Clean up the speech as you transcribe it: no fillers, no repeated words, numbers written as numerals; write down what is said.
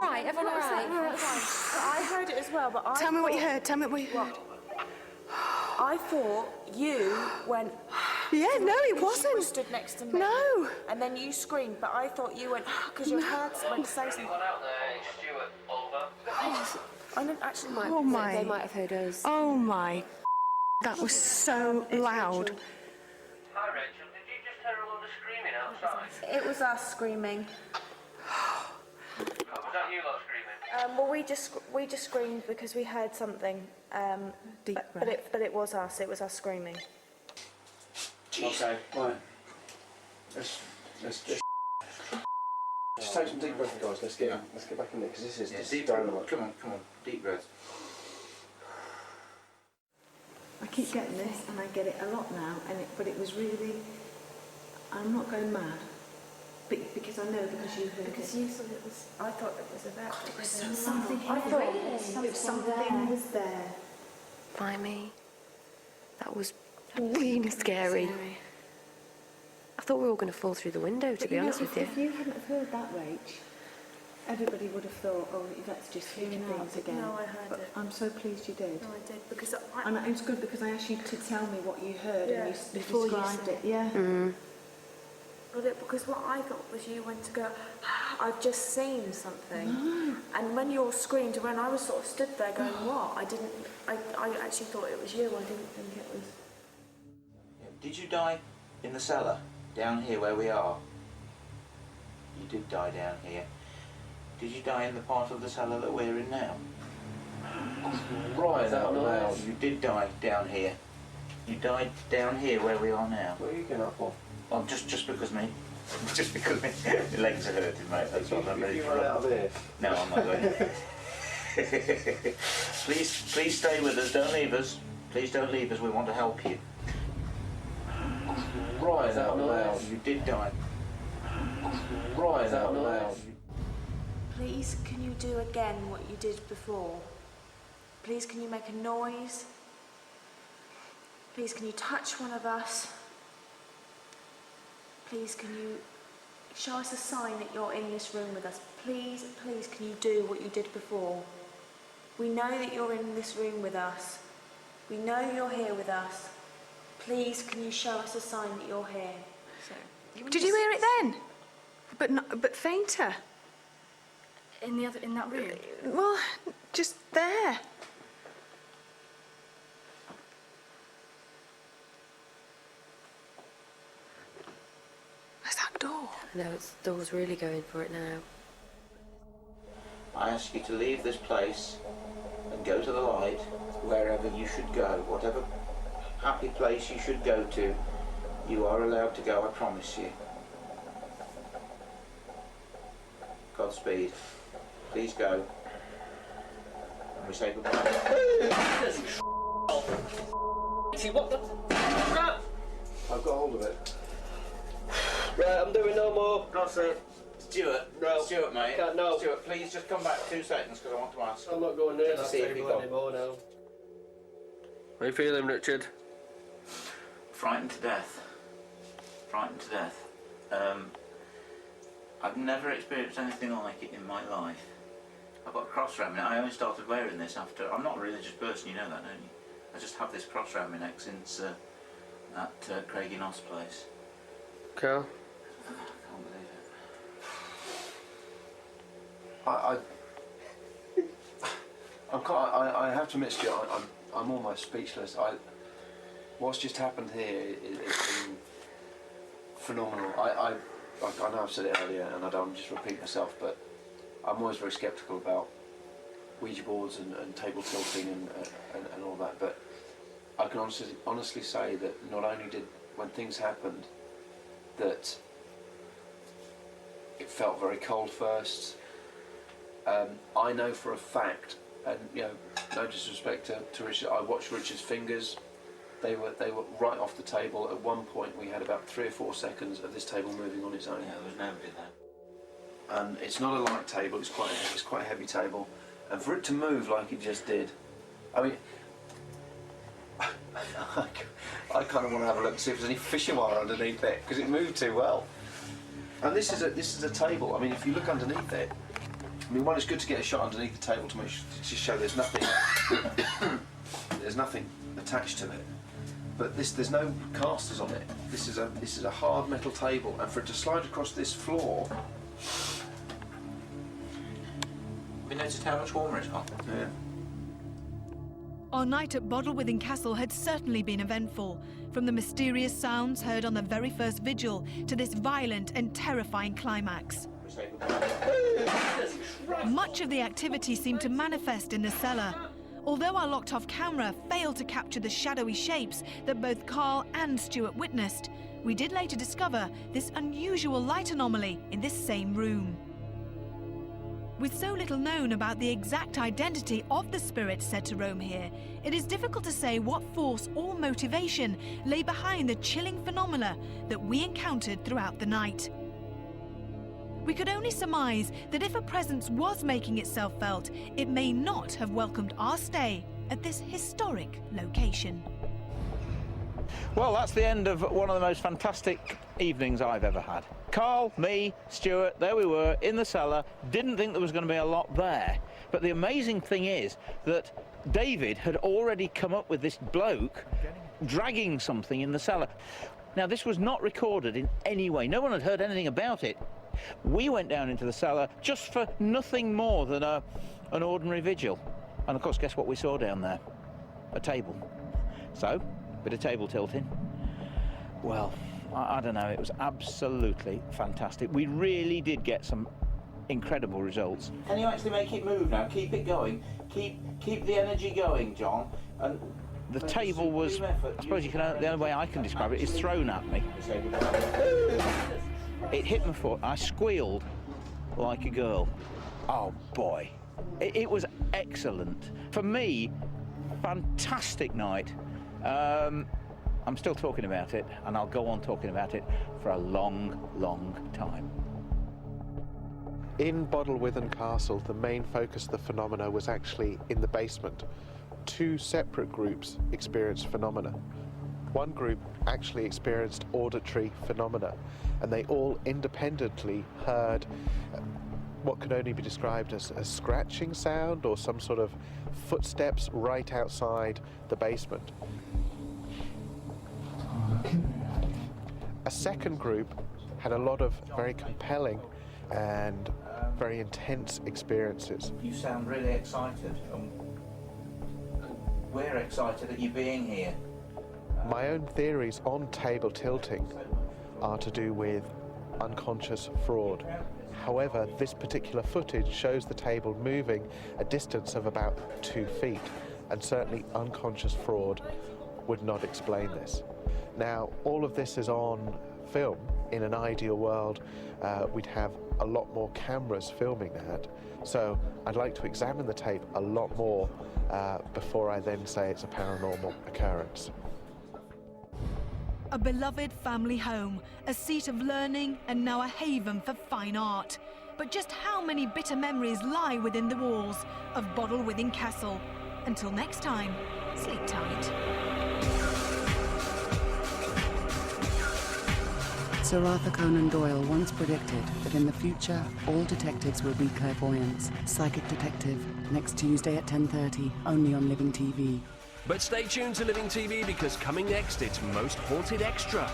Right, everyone all right? I heard it as well, but Tell me what you heard. Tell me what you heard. I thought you went... Yeah, no, it You wasn't. stood next to me. No. And then you screamed, but I thought you went, because your head went to say something. Out there, it's Stuart, over. I didn't actually... Oh my. They might have heard us. Oh my. That was so loud. Hi Rachel, did you just hear a lot of screaming outside? It was us screaming. Was that you lot screaming? Well, we just screamed because we heard something. Deep But it was us. It was us screaming. Okay, right. Let's just take some deep breaths, guys. Let's get back in there because this is Deep going breath. Come on, deep breath. I keep getting this, and I get it a lot now. But it was really. I'm not going mad, but because I know because you heard Because it. you thought it was... I thought it was about... Something. I thought Something was there. Blimey. That was really scary. I thought we were all going to fall through the window, to be honest with you. If you hadn't have heard that, Rach, everybody would have thought, oh, that's just hearing things again. No, I heard but it. I'm so pleased you did. No, I did, because And it was good because I asked you to tell me what you heard Yeah, and you before you described said it. Yeah. Because what I thought was you went to go, I've just seen something. And when you all screamed, when I was sort of stood there going, what? I actually thought it was you. I didn't think it was... Did you die in the cellar, down here where we are? You did die down here. Did you die in the part of the cellar that we're in now? right out loud. You did die down here. You died down here where we are now. What are you getting up for? Oh, just because me. Just because my legs are hurting, mate. That's what I'm ready You to run run. out of here. No, I'm not going. Please stay with us. Don't leave us. Please don't leave us. We want to help you. Right out loud. You did die. Right out loud. Please, can you do again what you did before? Please, can you make a noise? Please, can you touch one of us? Please, can you show us a sign that you're in this room with us? Please, please, can you do what you did before? We know that you're in this room with us. We know you're here with us. Please, can you show us a sign that you're here? Did you hear it then? But fainter. In that room? Well, just there. Where's that door? No, the door's really going for it now. I ask you to leave this place and go to the light, wherever you should go, whatever happy place you should go to, you are allowed to go, I promise you. Godspeed. Please go. And we say goodbye. See what the... Right. I've got hold of it. Right, I'm doing no more. That's it. Stuart, No. Stuart, mate. Can't, no. Stuart, please just come back 2 seconds because I want to ask. I'm not going near Just that see if you table got- anymore now. How you feeling, Richard? Frightened to death. Frightened to death. I've never experienced anything like it in my life. I've got a cross around me. I only started wearing this after... I'm not a religious person, you know that, don't you? I just have this cross around my neck since that Craigie Noss place. Carl? I can't believe it. I have to admit, Stuart, I'm almost speechless. What's just happened here is been phenomenal. I know I've said it earlier, and I don't want to just repeat myself, but I'm always very sceptical about Ouija boards and table tilting and all that. But I can honestly say that not only did, when things happened, that it felt very cold first. I know for a fact, and no disrespect to Richard, I watched Richard's fingers. They were right off the table. At one point, we had about 3 or 4 seconds of this table moving on its own. Yeah, there was nobody there. And it's not a light table. It's quite a heavy table, and for it to move like it just did, I mean, I kind of want to have a look and see if there's any fishing wire underneath it because it moved too well. And this is a table. I mean, if you look underneath it, I mean, one, it's good to get a shot underneath the table to just show there's nothing, there's nothing attached to it. But there's no casters on it. This is a hard metal table, and for it to slide across this floor. Have you noticed how much warmer it's got? Yeah. Our night at Bodelwyddan Castle had certainly been eventful, from the mysterious sounds heard on the very first vigil to this violent and terrifying climax. Much of the activity seemed to manifest in the cellar. Although our locked-off camera failed to capture the shadowy shapes that both Carl and Stuart witnessed, we did later discover this unusual light anomaly in this same room. With so little known about the exact identity of the spirits said to roam here, it is difficult to say what force or motivation lay behind the chilling phenomena that we encountered throughout the night. We could only surmise that if a presence was making itself felt, it may not have welcomed our stay at this historic location. Well, that's the end of one of the most fantastic evenings I've ever had. Carl, me, Stuart, there we were in the cellar, didn't think there was going to be a lot there. But the amazing thing is that David had already come up with this bloke dragging something in the cellar. Now, this was not recorded in any way. No one had heard anything about it. We went down into the cellar just for nothing more than an ordinary vigil. And of course, guess what we saw down there? A table. So, bit of table tilting. Well, I don't know, it was absolutely fantastic. We really did get some incredible results. Can you actually make it move now? Keep it going. Keep the energy going, John. And the table was, I suppose the only way I can describe it is thrown at me. It hit my foot. I squealed like a girl. Oh boy, it was excellent. For me, fantastic night. I'm still talking about it, and I'll go on talking about it for a long, long time. In Bodelwyddan Castle, the main focus of the phenomena was actually in the basement. Two separate groups experienced phenomena. One group actually experienced auditory phenomena, and they all independently heard what could only be described as a scratching sound or some sort of footsteps right outside the basement. A second group had a lot of very compelling and very intense experiences. You sound really excited. We're excited at you being here. My own theories on table tilting are to do with unconscious fraud. However, this particular footage shows the table moving a distance of about 2 feet, and certainly unconscious fraud would not explain this. Now, all of this is on film. In an ideal world, we'd have a lot more cameras filming that. So I'd like to examine the tape a lot more before I then say it's a paranormal occurrence. A beloved family home, a seat of learning, and now a haven for fine art. But just how many bitter memories lie within the walls of Bodelwyddan Castle? Until next time, sleep tight. Sir Arthur Conan Doyle once predicted that in the future, all detectives will be clairvoyants. Psychic Detective, next Tuesday at 10:30, only on Living TV. But stay tuned to Living TV, because coming next, it's Most Haunted Extra.